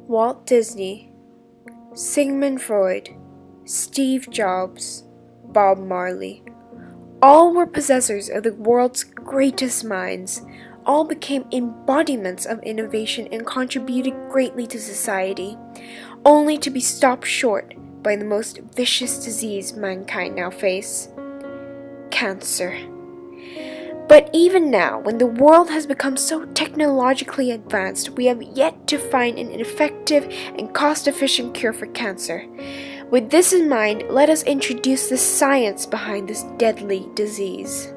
Walt Disney, Sigmund Freud, Steve Jobs, Bob Marley. All were possessors of the world's greatest minds. All became embodiments of innovation and contributed greatly to society, only to be stopped short by the most vicious disease mankind now face: cancer. But even now, when the world has become so technologically advanced, we have yet to find an effective and cost-efficient cure for cancer. With this in mind, let us introduce the science behind this deadly disease.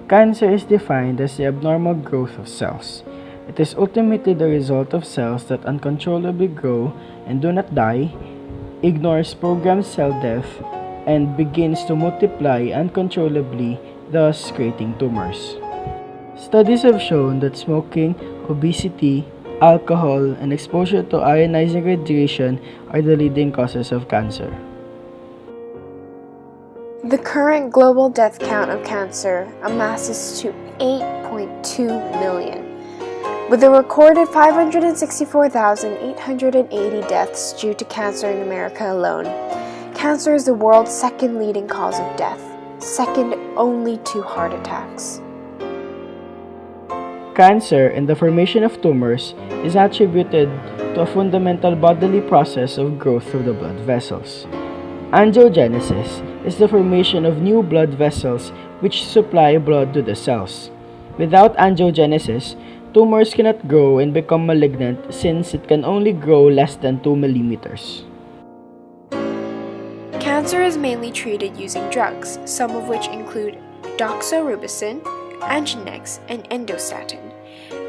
Cancer is defined as the abnormal growth of cells. It is ultimately the result of cells that uncontrollably grow and do not die, ignores programmed cell death, and begins to multiply uncontrollably, thus creating tumors. Studies have shown that smoking, obesity, alcohol, and exposure to ionizing radiation are the leading causes of cancer. The current global death count of cancer amasses to 8.2 million, with a recorded 564,880 deaths due to cancer in America alone. Cancer is the world's second leading cause of death, second only to heart attacks. Cancer and the formation of tumors is attributed to a fundamental bodily process of growth of the blood vessels. Angiogenesis is the formation of new blood vessels which supply blood to the cells. Without angiogenesis, tumors cannot grow and become malignant since it can only grow less than 2 millimeters. Cancer is mainly treated using drugs, some of which include doxorubicin, Anginex, and endostatin.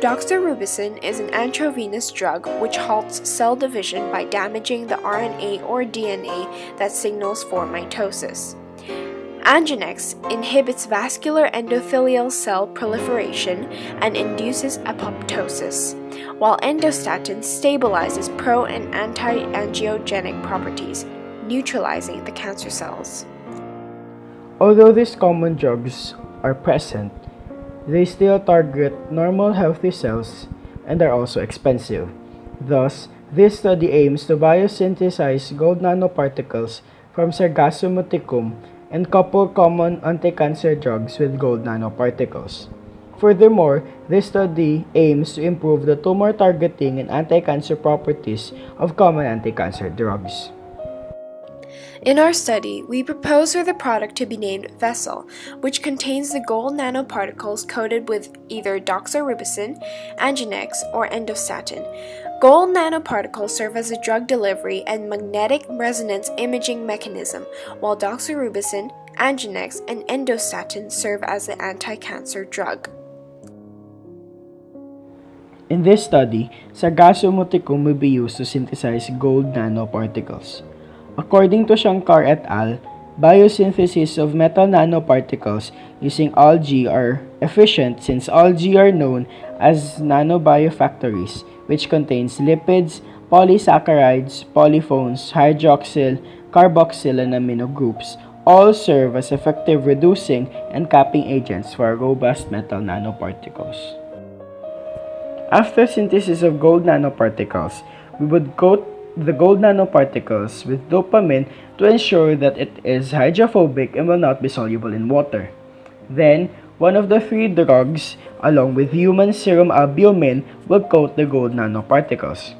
Doxorubicin is an intravenous drug which halts cell division by damaging the RNA or DNA that signals for mitosis. Anginex inhibits vascular endothelial cell proliferation and induces apoptosis, while endostatin stabilizes pro- and anti-angiogenic properties, neutralizing the cancer cells. Although these common drugs are present, they still target normal healthy cells and are also expensive. Thus, this study aims to biosynthesize gold nanoparticles from Sargassum muticum and couple common anti-cancer drugs with gold nanoparticles. Furthermore, this study aims to improve the tumor targeting and anti-cancer properties of common anti-cancer drugs. In our study, we propose for the product to be named Vessel, which contains the gold nanoparticles coated with either doxorubicin, Anginex, or endostatin. Gold nanoparticles serve as a drug delivery and magnetic resonance imaging mechanism, while doxorubicin, Anginex, and endostatin serve as the anti-cancer drug. In this study, Sargassum muticum will be used to synthesize gold nanoparticles. According to Shankar et al., biosynthesis of metal nanoparticles using algae are efficient since algae are known as nanobiofactories, which contains lipids, polysaccharides, polyphones, hydroxyl, carboxyl, and amino groups, all serve as effective reducing and capping agents for robust metal nanoparticles. After synthesis of gold nanoparticles, we would coat the gold nanoparticles with dopamine to ensure that it is hydrophobic and will not be soluble in water. Then, one of the three drugs, along with human serum albumin, will coat the gold nanoparticles.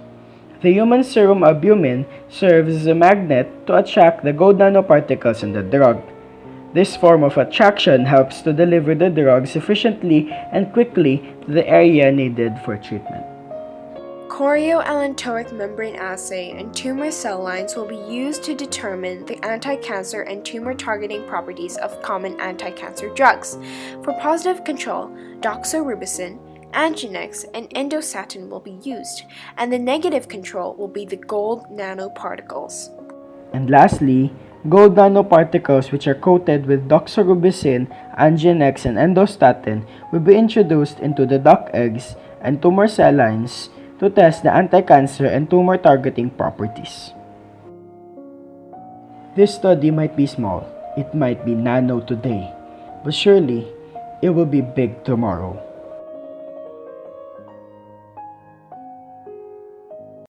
The human serum albumin serves as a magnet to attract the gold nanoparticles in the drug. This form of attraction helps to deliver the drugs efficiently and quickly to the area needed for treatment. Chorioallantoic membrane assay and tumor cell lines will be used to determine the anti-cancer and tumor targeting properties of common anti-cancer drugs. For positive control, doxorubicin, Anginex, and endostatin will be used, and the negative control will be the gold nanoparticles. And lastly, gold nanoparticles which are coated with doxorubicin, Anginex, and endostatin will be introduced into the duck eggs and tumor cell lines to test the anti-cancer and tumor targeting properties. This study might be small, it might be nano today, but surely it will be big tomorrow.